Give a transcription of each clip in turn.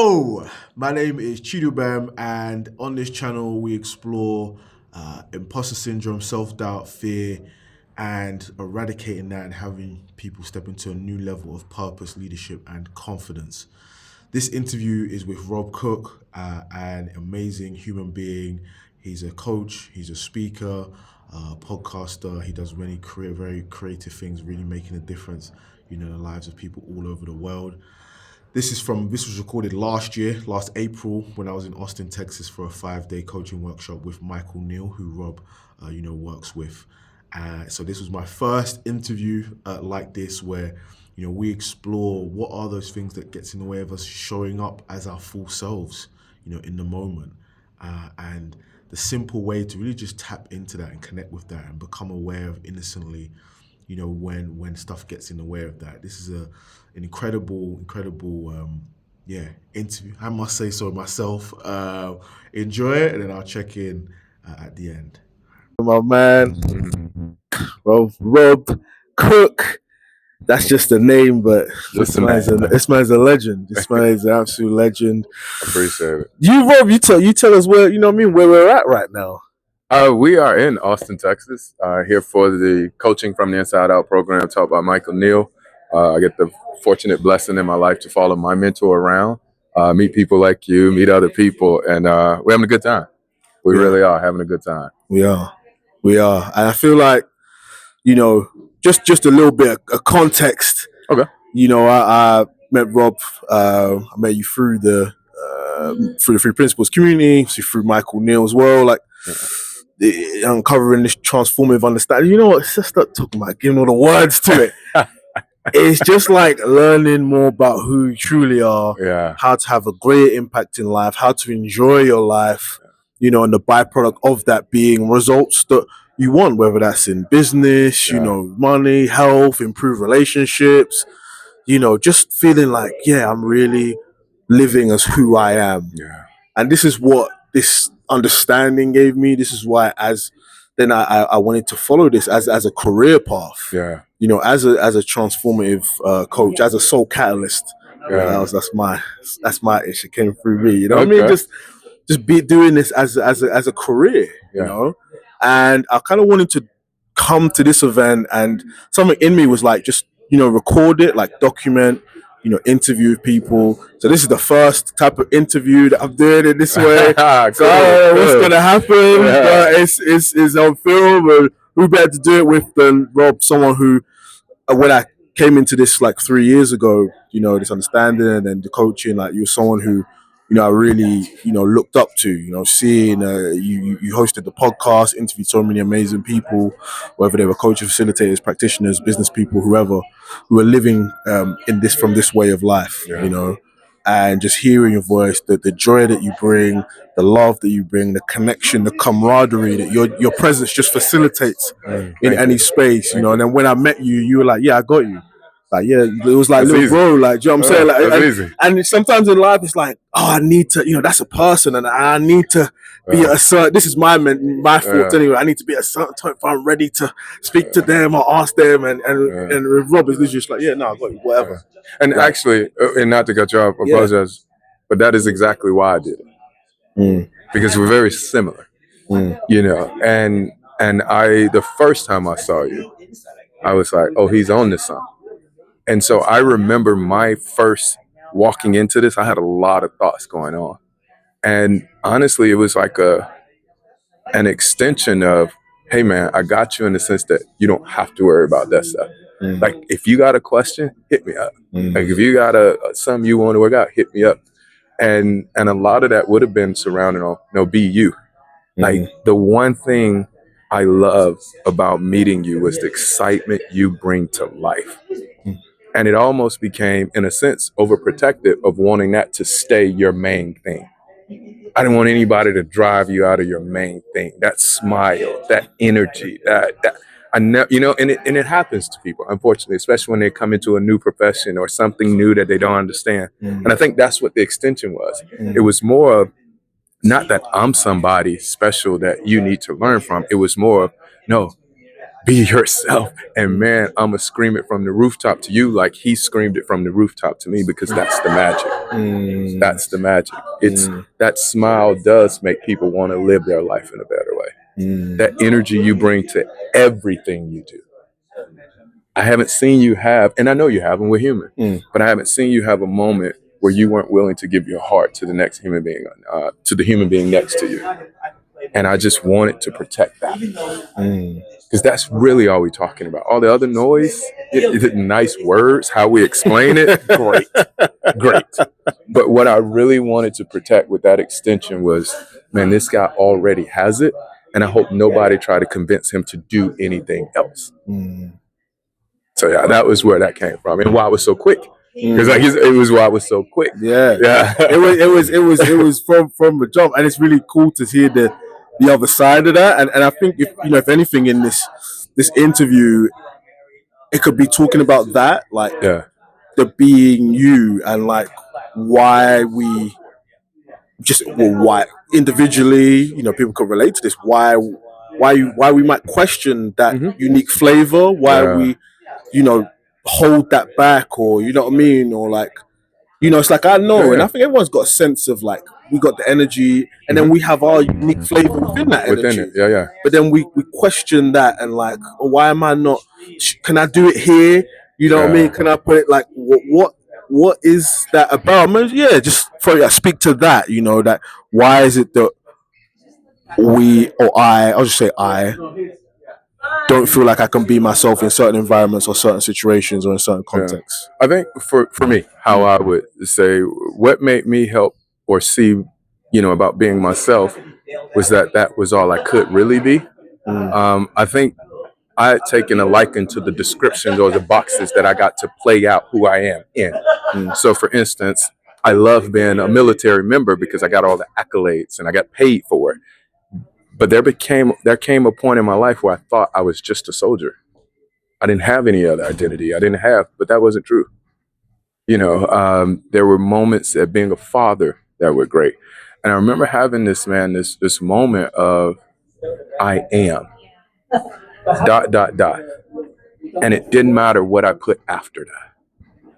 Yo, my name is Chidubem, and on this channel we explore imposter syndrome, self-doubt, fear, and eradicating that and having people step into a new level of purpose, leadership, and confidence. This interview is with Rob Cook, an amazing human being. He's a coach, he's a speaker, podcaster. He does many very creative things, really making a difference, in the lives of people all over the world. This was recorded last April, when I was in Austin, Texas for a 5-day coaching workshop with Michael Neal, who Rob, works with. So this was my first interview like this, where, we explore what are those things that gets in the way of us showing up as our full selves, in the moment. And the simple way to really just tap into that and connect with that and become aware of innocently, when stuff gets in the way of that. This is an incredible interview. I must say so myself. Enjoy it, and then I'll check in at the end. My man, Rob Cook. That's just a name, but this man's a legend. This man is an absolute legend. Appreciate it. Rob, you tell us where where we're at right now. We are in Austin, Texas, here for the Coaching from the Inside Out program taught by Michael Neal. I get the fortunate blessing in my life to follow my mentor around, meet people like you, meet other people, and we're having a good time. We really are having a good time. We are. And I feel like, just a little bit of context. Okay. I met Rob. I met you through the Free Principles community, through Michael Neal as well. Uncovering this transformative understanding. Let's just start talking about giving all the words to it. It's just like learning more about who you truly are, how to have a great impact in life, how to enjoy your life, and the byproduct of that being results that you want, whether that's in business, money, health, improved relationships, just feeling like, I'm really living as who I am. Yeah. And this is what this understanding gave me. This is why I wanted to follow this as a career path. Yeah. As a transformative coach, as a soul catalyst. Yeah. That's my issue. It came through me. What I Okay. mean? Just be doing this as a career. And I kind of wanted to come to this event, and something in me was like, just record it, like document, interview people. So this is the first type of interview that I'm doing it this way. Cool. What's gonna happen? Yeah. It's on film, and who better to do it with than Rob, someone who, when I came into this like 3 years ago, this understanding and then the coaching, like you were someone who, I really, looked up to, seeing you hosted the podcast, interviewed so many amazing people, whether they were coaches, facilitators, practitioners, business people, whoever, who are living from this way of life, and just hearing your voice, the joy that you bring, the love that you bring, the connection, the camaraderie that your presence just facilitates in any space, and then when I met you, you were like, I got you. Like, it was like, little bro, like, do you know what I'm saying? Like, that's easy. And sometimes in life, it's like, I need to, that's a person, and I need to be a certain, this is my thoughts anyway, I need to be a certain type if I'm ready to speak to them or ask them, and with Rob, it's just like, I got you, whatever. And actually, and not to cut you off, apologize, but that is exactly why I did it. Because we're very similar, and the first time I saw you, I was like, oh, he's on this song. And so I remember my first walking into this, I had a lot of thoughts going on. And honestly, it was like an extension of, hey, man, I got you, in the sense that you don't have to worry about that stuff. Like, if you got a question, hit me up. Like, if you got something you want to work out, hit me up. And a lot of that would have been surrounding on, be you. Like, the one thing I love about meeting you was the excitement you bring to life. And it almost became, in a sense, overprotective of wanting that to stay your main thing. I didn't want anybody to drive you out of your main thing. That smile, that energy, that I know, and it happens to people, unfortunately, especially when they come into a new profession or something new that they don't understand. And I think that's what the extension was. It was more of, not that I'm somebody special that you need to learn from. It was more of, no, be yourself. And man, I'm going to scream it from the rooftop to you like he screamed it from the rooftop to me, because that's the magic. That's the magic. It's that smile does make people want to live their life in a better way. That energy you bring to everything you do. I haven't seen you have, and I know you have, and we're human, but I haven't seen you have a moment where you weren't willing to give your heart to the next human being, to the human being next to you. And I just wanted to protect that. Because that's really all we're talking about. All the other noise, nice words, how we explain it, great. But what I really wanted to protect with that extension was, man, this guy already has it, and I hope nobody try to convince him to do anything else. So yeah, that was where that came from, and why I was so quick. Because it was why I was so quick. Yeah. It was from the jump, and it's really cool to hear the other side of that. And I think if anything in this interview, it could be talking about that, like the being you, and like why we why individually, people could relate to this. Why we might question that unique flavor. Why we, hold that back, or you know what I mean, or like, it's like I know, and I think everyone's got a sense of like we got the energy, and then we have our unique flavor within that energy. But then we question that, and like, oh, why am I not? Can I do it here? You know what I mean? Can I put it like what is that about? I mean, just probably speak to that. That why is it that I'll just say I don't feel like I can be myself in certain environments or certain situations or in certain contexts. I think for me, how I would say what made me help or see, about being myself was that was all I could really be. I think I had taken a liking to the descriptions or the boxes that I got to play out who I am in. So for instance, I love being a military member because I got all the accolades and I got paid for it. But there came a point in my life where I thought I was just a soldier. I didn't have any other identity. But that wasn't true. There were moments at being a father that were great. And I remember having this moment of I am ... And it didn't matter what I put after that.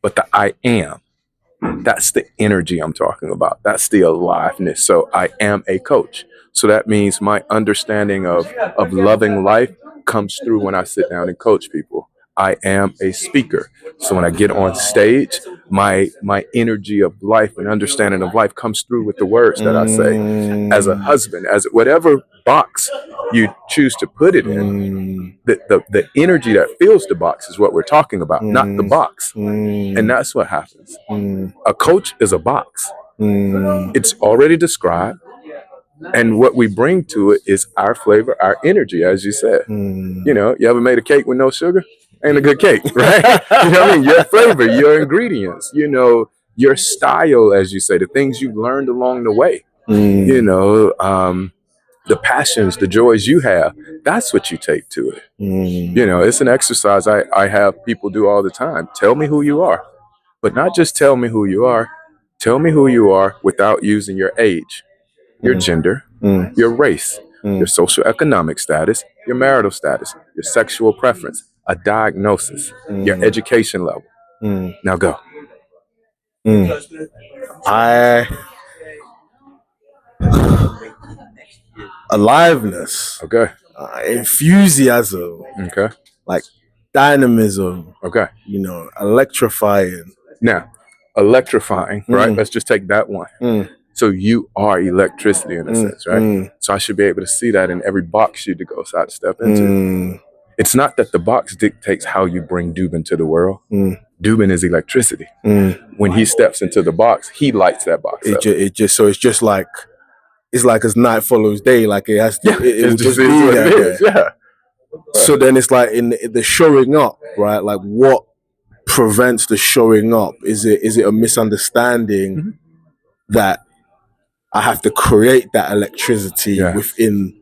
But the I am, that's the energy I'm talking about. That's the aliveness. So I am a coach. So that means my understanding of loving life comes through when I sit down and coach people. I am a speaker. So when I get on stage, my energy of life and understanding of life comes through with the words that I say. As a husband, as whatever box you choose to put it in, the energy that fills the box is what we're talking about, not the box. And that's what happens. A coach is a box. It's already described. And what we bring to it is our flavor, our energy, as you said. You ever made a cake with no sugar? Ain't a good cake, right? You know what I mean? Your flavor, your ingredients, your style, as you say, the things you learned along the way. The passions, the joys you have, that's what you take to it. It's an exercise I have people do all the time. Tell me who you are, but not just tell me who you are. Tell me who you are without using your age, your gender, your race, your socioeconomic status, your marital status, your sexual preference, a diagnosis, your education level. Now go. Aliveness. Okay. Enthusiasm. Okay. Like dynamism. Okay. Electrifying. Now, electrifying, right? Let's just take that one. So you are electricity in a sense, right? So I should be able to see that in every box you to go sidestep into. It's not that the box dictates how you bring Dubin to the world. Dubin is electricity. When he steps into the box, he lights that box up. It's just like as night follows day. Like it has to. It will just be there. Yeah. So then it's like in the showing up, right? Like what prevents the showing up? Is it a misunderstanding that I have to create that electricity within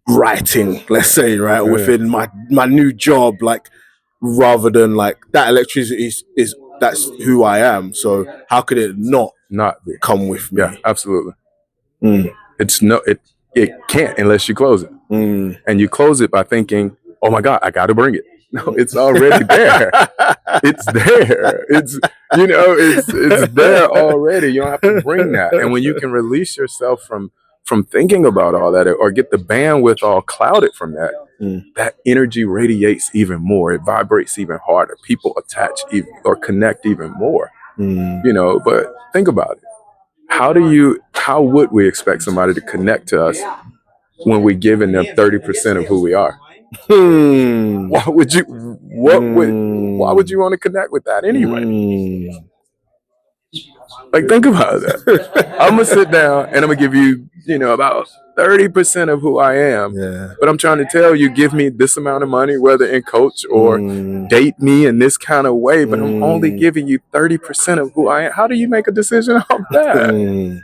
writing, let's say, right? Within my new job, like rather than like that electricity is that's who I am. So how could it not be. Come with me? Yeah, absolutely. It can't unless you close it. And you close it by thinking oh my God, I got to bring it. No, it's already there. It's there. It's there already. You don't have to bring that. And when you can release yourself from thinking about all that, or get the bandwidth all clouded from that, that energy radiates even more. It vibrates even harder. People attach even, or connect even more. But think about it. How would we expect somebody to connect to us when we're giving them 30% of who we are? Why would you want to connect with that anyway? Like, think about that. I'm gonna sit down and I'm gonna give you, about 30% of who I am. Yeah. But I'm trying to tell you, give me this amount of money, whether in coach or date me in this kind of way. But I'm only giving you 30% of who I am. How do you make a decision off that?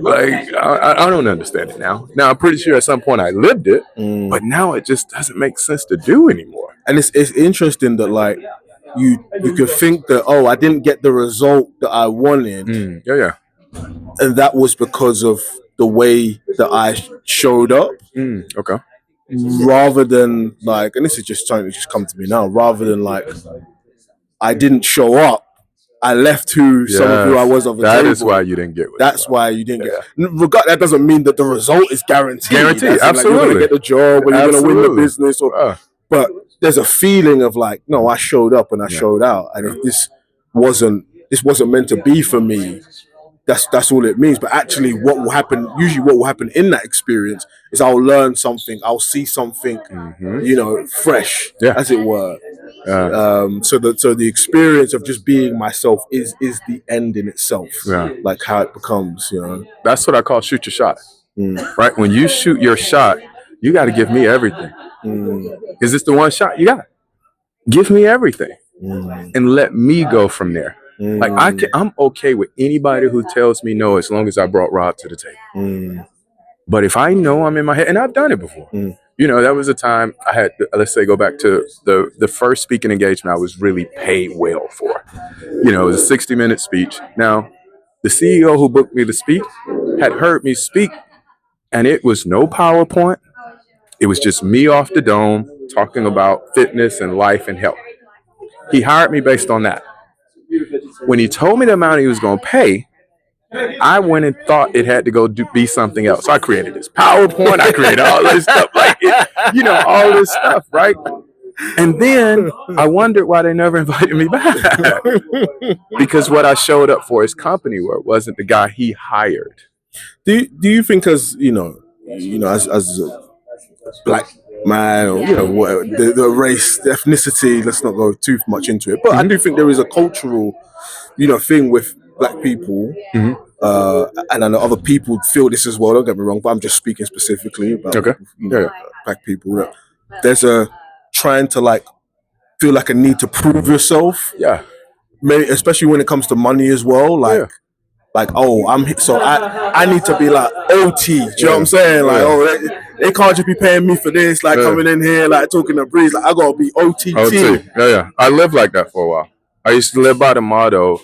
Like, I don't understand it now. Now, I'm pretty sure at some point I lived it, but now it just doesn't make sense to do anymore. And it's interesting that, like, you could think that, oh, I didn't get the result that I wanted. Yeah. And that was because of the way that I showed up. Okay. Rather than, like, and this is just something that just come to me now, rather than, like, I didn't show up, I left some of who I was on the table. That is why you didn't get it. That's why you didn't get it. That doesn't mean that the result is guaranteed. Absolutely. Like, you're going to get the job, or you're going to win the business. But there's a feeling of, like, no, I showed up and I showed out. And if this wasn't meant to be for me, that's all it means. But actually what will happen in that experience is I'll learn something, I'll see something, fresh, as it were. So the experience of just being myself is the end in itself. Like how it becomes, That's what I call shoot your shot. Right? When you shoot your shot, you got to give me everything. Is this the one shot you got? Give me everything and let me go from there. Like, I'm okay with anybody who tells me no, as long as I brought Rob to the table. But if I know I'm in my head, and I've done it before, that was a time I had, let's say, go back to the first speaking engagement I was really paid well for. It was a 60-minute speech. Now, the CEO who booked me to speak had heard me speak, and it was no PowerPoint. It was just me off the dome talking about fitness and life and health. He hired me based on that. When he told me the amount he was going to pay, I went and thought it had to go be something else. So I created this PowerPoint. I created all this stuff, all this stuff, right? And then I wondered why they never invited me back. Because what I showed up for his company wasn't the guy he hired. Do you think, as as a black man, or the race, the ethnicity, let's not go too much into it, but I do think there is a cultural thing with black people, and I know other people feel this as well, don't get me wrong, but I'm just speaking specifically about black people, that there's a trying to, like, feel like a need to prove yourself, maybe, especially when it comes to money as well, like, oh, I need to be like OT. Do you know what I'm saying? Like, oh, they can't just be paying me for this, like coming in here, like talking to Breeze. Like, I gotta be OTT. Yeah. I lived like that for a while. I used to live by the motto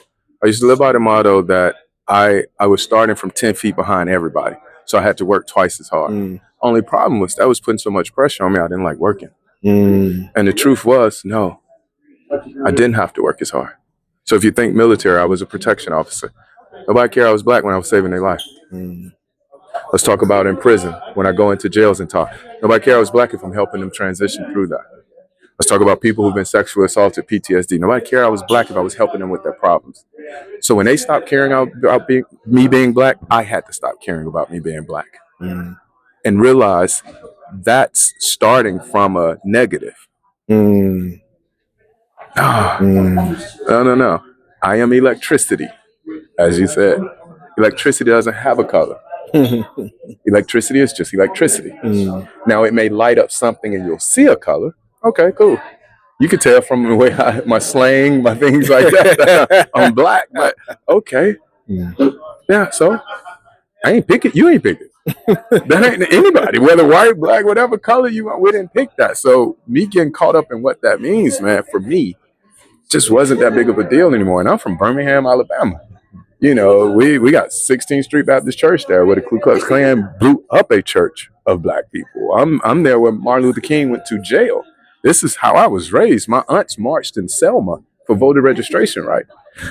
that I was starting from 10 feet behind everybody. So I had to work twice as hard. Only problem was that was putting so much pressure on me, I didn't like working. And the truth was, no, I didn't have to work as hard. So if you think military, I was a protection officer. Nobody cared I was black when I was saving their life. Let's talk about in prison, when I go into jails and talk. Nobody cared I was black if I'm helping them transition through that. Let's talk about people who've been sexually assaulted, PTSD. Nobody cared I was black if I was helping them with their problems. So when they stopped caring about me being black, I had to stop caring about me being black. And realize that's starting from a negative. No. I am electricity. As you said, electricity doesn't have a color. Electricity is just electricity. Now, it may light up something and you'll see a color. Okay, cool. You can tell from the way my slang, my things like that, I'm black, but okay. Yeah, so I ain't pick it. You ain't pick it. That ain't anybody, whether white, black, whatever color you want, we didn't pick that. So me getting caught up in what that means, man, for me, just wasn't that big of a deal anymore. And I'm from Birmingham, Alabama. You know, we got 16th Street Baptist Church there, where the Ku Klux Klan blew up a church of black people. I'm there where Martin Luther King went to jail. This is how I was raised. My aunts marched in Selma for voter registration, right?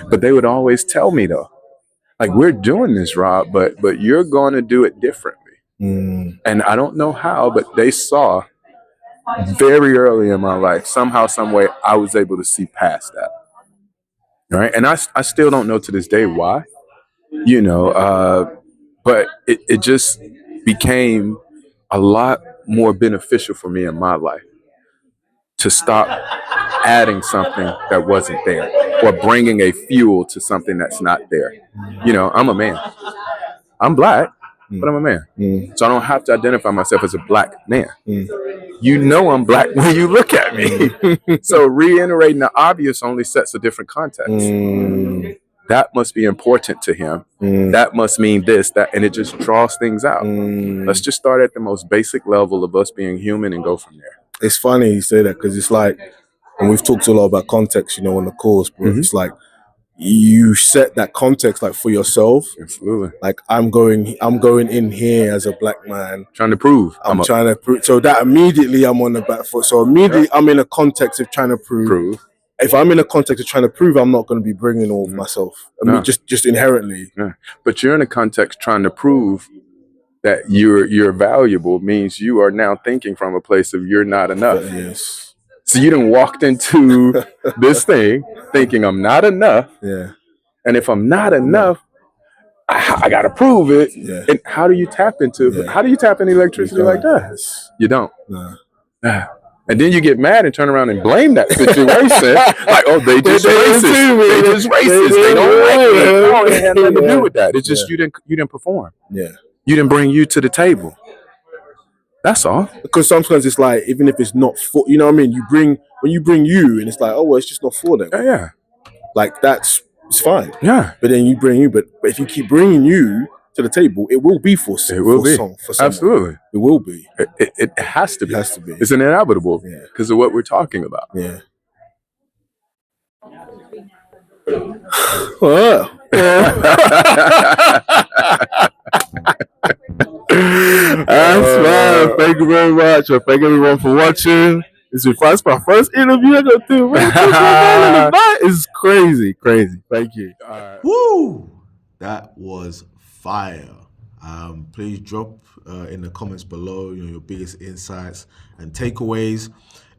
But they would always tell me though, like, we're doing this, Rob, but you're going to do it differently. And I don't know how, but they saw very early in my life, somehow, some way, I was able to see past that. Right. And I still don't know to this day why, you know, but it just became a lot more beneficial for me in my life to stop adding something that wasn't there or bringing a fuel to something that's not there. You know, I'm a man. I'm black, but I'm a man. So I don't have to identify myself as a black man. You know I'm black when you look at me. So reiterating the obvious only sets a different context. That must be important to him. That must mean this, that, and it just draws things out. Let's just start at the most basic level of us being human and go from there. It's funny you say that because it's like, and we've talked a lot about context, you know, on the course, but it's like you set that context like for yourself. Absolutely. Like I'm going in here as a black man, trying to prove. I'm trying to prove. So that immediately I'm on the back foot. So immediately I'm in a context of trying to prove. If I'm in a context of trying to prove, I'm not going to be bringing all of myself. I mean, just inherently. But you're in a context trying to prove that you're valuable means you are now thinking from a place of you're not enough. Yes. So you done walked into this thing thinking I'm not enough. Yeah. And if I'm not enough, I got to prove it. Yeah. And how do you tap into electricity like that? Yes. You don't. Nah. And then you get mad and turn around and blame that situation. Like, oh, they just racist. They just racist. They don't like me. No, it had nothing to do with that. It's just you didn't perform. Yeah. You didn't bring you to the table. That's all. Because sometimes it's like, even if it's not for, you know what I mean? When you bring you, and it's like, oh, well, it's just not for them. Yeah. Like it's fine. Yeah. But then you bring you, but if you keep bringing you to the table, it will be for someone. Absolutely. It will be. It has to be. It has to be. It's inevitable because of what we're talking about. Yeah. Well. That's fine. Thank you very much. Well, thank everyone for watching. This is my first interview I got to do. It's crazy. Thank you. Woo! That was fire. Please drop in the comments below, your biggest insights and takeaways.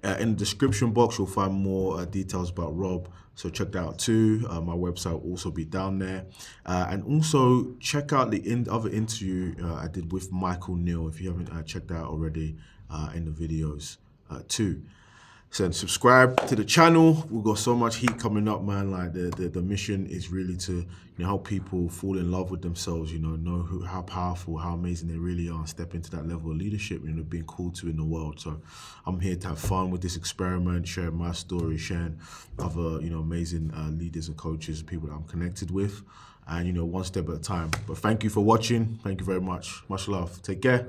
In the description box, you'll find more details about Rob. So check that out too. My website will also be down there. And also check out the other interview I did with Michael Neal, if you haven't checked that out already in the videos too. So subscribe to the channel. We've got so much heat coming up, man. Like the mission is really to help people fall in love with themselves, know how powerful, how amazing they really are, and step into that level of leadership, being called to in the world. So I'm here to have fun with this experiment, sharing my story, sharing other, amazing leaders and coaches, people that I'm connected with, and, one step at a time. But thank you for watching. Thank you very much. Much love. Take care.